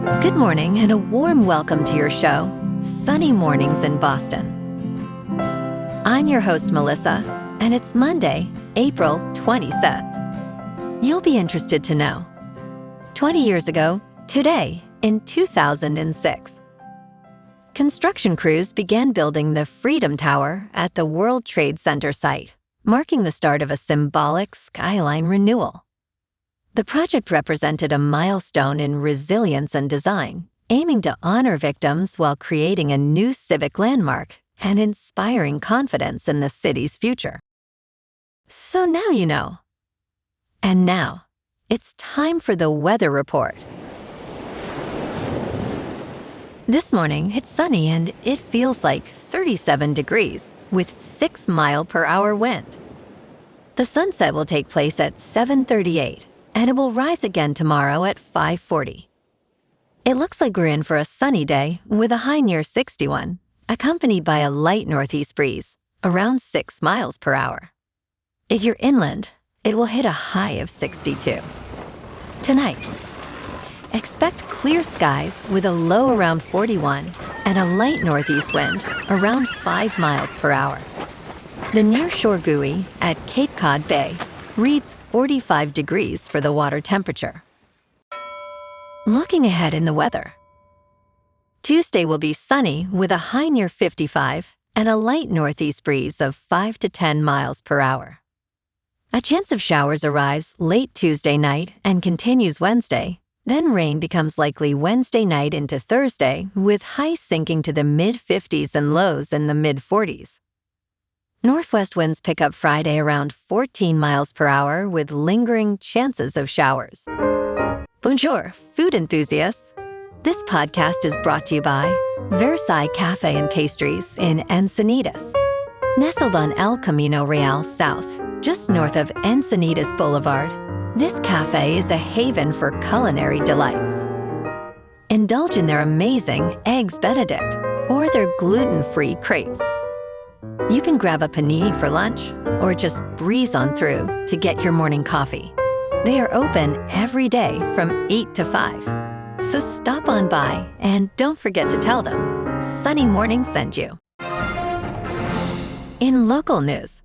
Good morning and a warm welcome to your show, Sunny Mornings in Boston. I'm your host, Melissa, and it's Monday, April 27th. You'll be interested to know. 20 years ago, today, in 2006, construction crews began building the Freedom Tower at the World Trade Center site, marking the start of a symbolic skyline renewal. The project represented a milestone in resilience and design, aiming to honor victims while creating a new civic landmark and inspiring confidence in the city's future. So now you know. And now, it's time for the weather report. This morning, it's sunny and it feels like 37 degrees with 6-mile-per-hour wind. The sunset will take place at 7:38. And it will rise again tomorrow at 5:40. It looks like we're in for a sunny day with a high near 61, accompanied by a light northeast breeze, around 6 miles per hour. If you're inland, it will hit a high of 62. Tonight, expect clear skies with a low around 41 and a light northeast wind around 5 miles per hour. The nearshore buoy at Cape Cod Bay reads 45 degrees for the water temperature. Looking ahead in the weather. Tuesday will be sunny with a high near 55 and a light northeast breeze of 5 to 10 miles per hour. A chance of showers arrives late Tuesday night and continues Wednesday. Then rain becomes likely Wednesday night into Thursday, with highs sinking to the mid-50s and lows in the mid-40s. Northwest winds pick up Friday around 14 miles per hour with lingering chances of showers. Bonjour, food enthusiasts. This podcast is brought to you by Versailles Cafe and Pastries in Encinitas. Nestled on El Camino Real South, just north of Encinitas Boulevard, this cafe is a haven for culinary delights. Indulge in their amazing Eggs Benedict or their gluten-free crepes. You can grab a panini for lunch or just breeze on through to get your morning coffee. They are open every day from 8 to 5. So stop on by and don't forget to tell them Sunny Morning sent you. In local news,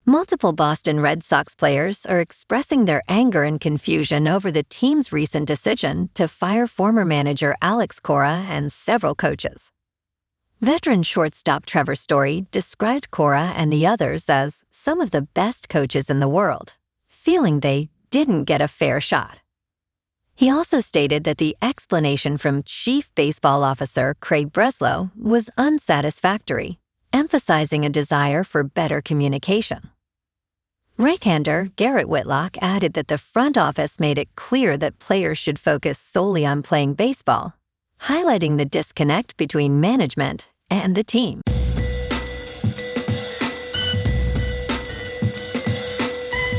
multiple Boston Red Sox players are expressing their anger and confusion over the team's recent decision to fire former manager Alex Cora and several coaches. Veteran shortstop Trevor Story described Cora and the others as some of the best coaches in the world, feeling they didn't get a fair shot. He also stated that the explanation from Chief Baseball Officer Craig Breslow was unsatisfactory, emphasizing a desire for better communication. Right-hander Garrett Whitlock added that the front office made it clear that players should focus solely on playing baseball, highlighting the disconnect between management and the team.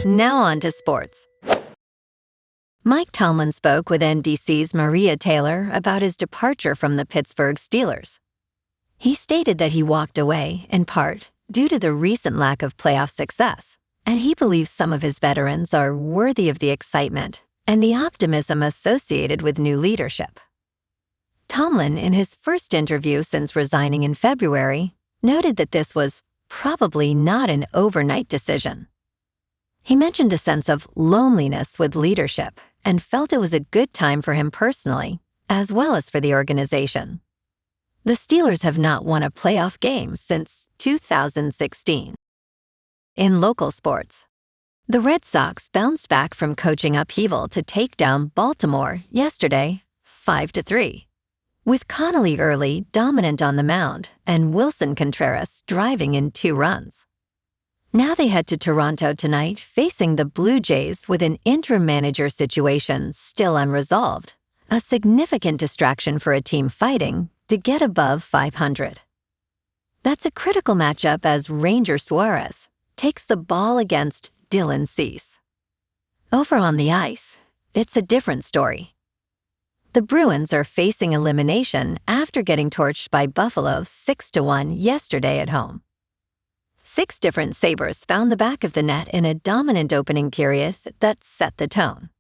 Now on to sports. Mike Tomlin spoke with NBC's Maria Taylor about his departure from the Pittsburgh Steelers. He stated that he walked away, in part, due to the recent lack of playoff success, and he believes some of his veterans are worthy of the excitement and the optimism associated with new leadership. Tomlin, in his first interview since resigning in February, noted that this was probably not an overnight decision. He mentioned a sense of loneliness with leadership and felt it was a good time for him personally, as well as for the organization. The Steelers have not won a playoff game since 2016. In local sports, the Red Sox bounced back from coaching upheaval to take down Baltimore yesterday, 5-3. With Connolly early dominant on the mound and Wilson Contreras driving in 2 runs. Now they head to Toronto tonight, facing the Blue Jays with an interim manager situation still unresolved, a significant distraction for a team fighting to get above 500. That's a critical matchup as Ranger Suarez takes the ball against Dylan Cease. Over on the ice, it's a different story. The Bruins are facing elimination after getting torched by Buffalo 6-1 yesterday at home. 6 different Sabres found the back of the net in a dominant opening period that set the tone.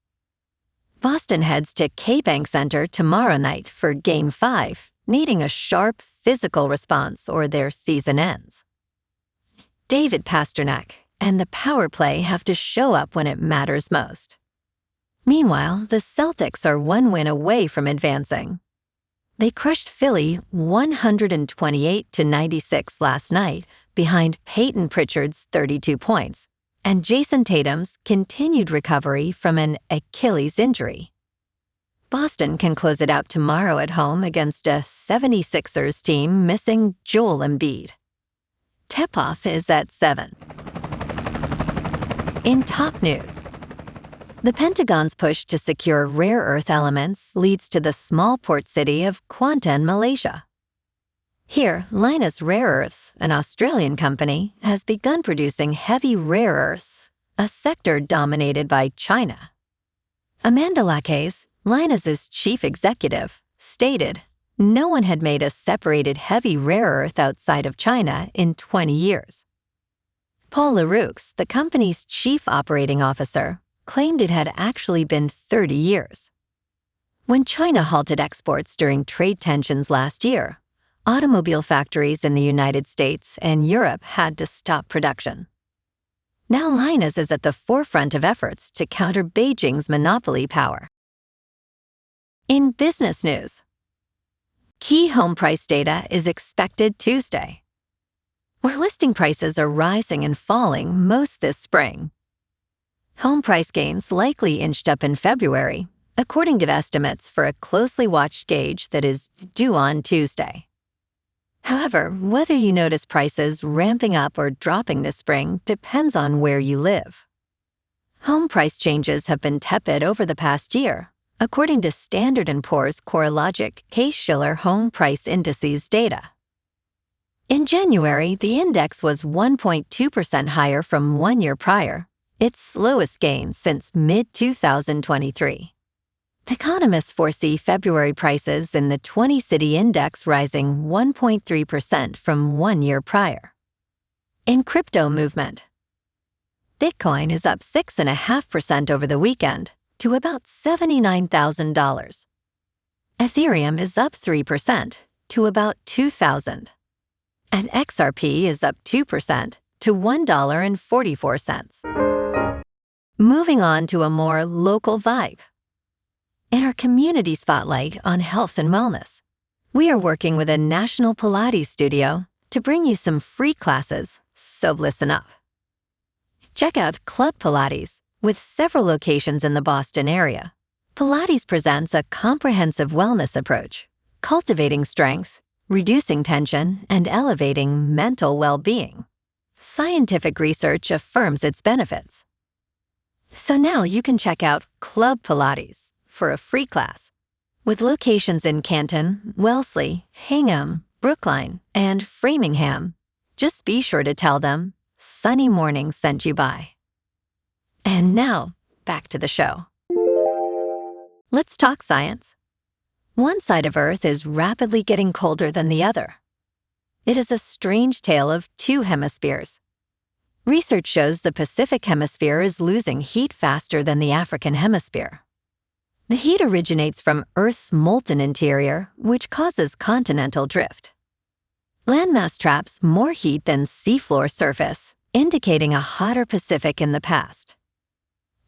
Boston heads to KeyBank Center tomorrow night for Game 5, needing a sharp, physical response or their season ends. David Pasternak and the power play have to show up when it matters most. Meanwhile, the Celtics are one win away from advancing. They crushed Philly 128-96 last night behind Peyton Pritchard's 32 points and Jason Tatum's continued recovery from an Achilles injury. Boston can close it out tomorrow at home against a 76ers team missing Joel Embiid. Tip-off is at 7. In top news, the Pentagon's push to secure rare earth elements leads to the small port city of Kuantan, Malaysia. Here, Lynas Rare Earths, an Australian company, has begun producing heavy rare earths, a sector dominated by China. Amanda Lacaze, Lynas's chief executive, stated no one had made a separated heavy rare earth outside of China in 20 years. Paul Leroux, the company's chief operating officer, claimed it had actually been 30 years. When China halted exports during trade tensions last year, automobile factories in the United States and Europe had to stop production. Now Lynas is at the forefront of efforts to counter Beijing's monopoly power. In business news, key home price data is expected Tuesday. Where listing prices are rising and falling most this spring, home price gains likely inched up in February, according to estimates for a closely watched gauge that is due on Tuesday. However, whether you notice prices ramping up or dropping this spring depends on where you live. Home price changes have been tepid over the past year, according to Standard & Poor's CoreLogic Case-Shiller Home Price Indices data. In January, the index was 1.2% higher from 1 year prior, its slowest gain since mid-2023. Economists foresee February prices in the 20-city index rising 1.3% from 1 year prior. In crypto movement, Bitcoin is up 6.5% over the weekend to about $79,000. Ethereum is up 3% to about $2,000. And XRP is up 2% to $1.44. Moving on to a more local vibe. In our community spotlight on health and wellness, we are working with a national Pilates studio to bring you some free classes, so listen up. Check out Club Pilates, with several locations in the Boston area. Pilates presents a comprehensive wellness approach, cultivating strength, reducing tension, and elevating mental well-being. Scientific research affirms its benefits. So now you can check out Club Pilates for a free class, with locations in Canton, Wellesley, Hingham, Brookline, and Framingham. Just be sure to tell them Sunny Morning sent you by. And now, back to the show. Let's talk science. One side of Earth is rapidly getting colder than the other. It is a strange tale of two hemispheres. Research shows the Pacific Hemisphere is losing heat faster than the African Hemisphere. The heat originates from Earth's molten interior, which causes continental drift. Landmass traps more heat than seafloor surface, indicating a hotter Pacific in the past.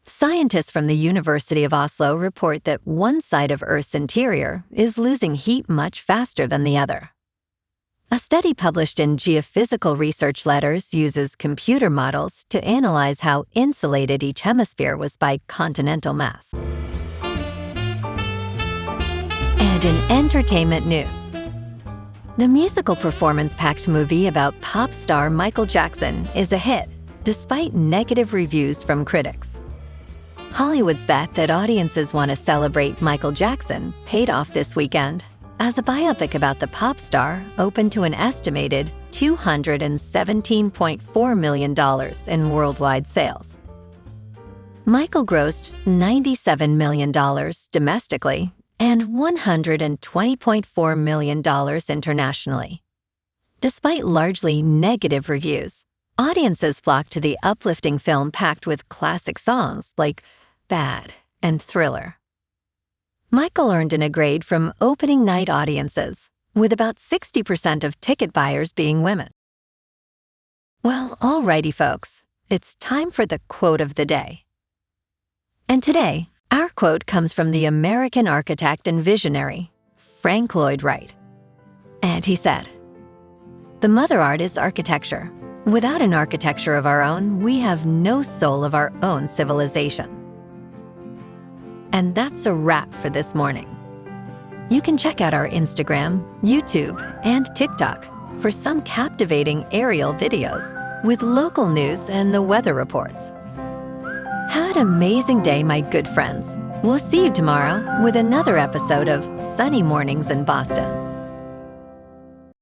Scientists from the University of Oslo report that one side of Earth's interior is losing heat much faster than the other. A study published in Geophysical Research Letters uses computer models to analyze how insulated each hemisphere was by continental mass. And in entertainment news, the musical performance-packed movie about pop star Michael Jackson is a hit, despite negative reviews from critics. Hollywood's bet that audiences want to celebrate Michael Jackson paid off this weekend, as a biopic about the pop star opened to an estimated $217.4 million in worldwide sales. Michael grossed $97 million domestically and $120.4 million internationally. Despite largely negative reviews, audiences flocked to the uplifting film packed with classic songs like Bad and Thriller. Michael earned a grade from opening night audiences, with about 60% of ticket buyers being women. Well, alrighty, folks. It's time for the quote of the day. And today, our quote comes from the American architect and visionary, Frank Lloyd Wright. And he said, "The mother art is architecture. Without an architecture of our own, we have no soul of our own civilization." And that's a wrap for this morning. You can check out our Instagram, YouTube, and TikTok for some captivating aerial videos with local news and the weather reports. Have an amazing day, my good friends. We'll see you tomorrow with another episode of Sunny Mornings in Boston.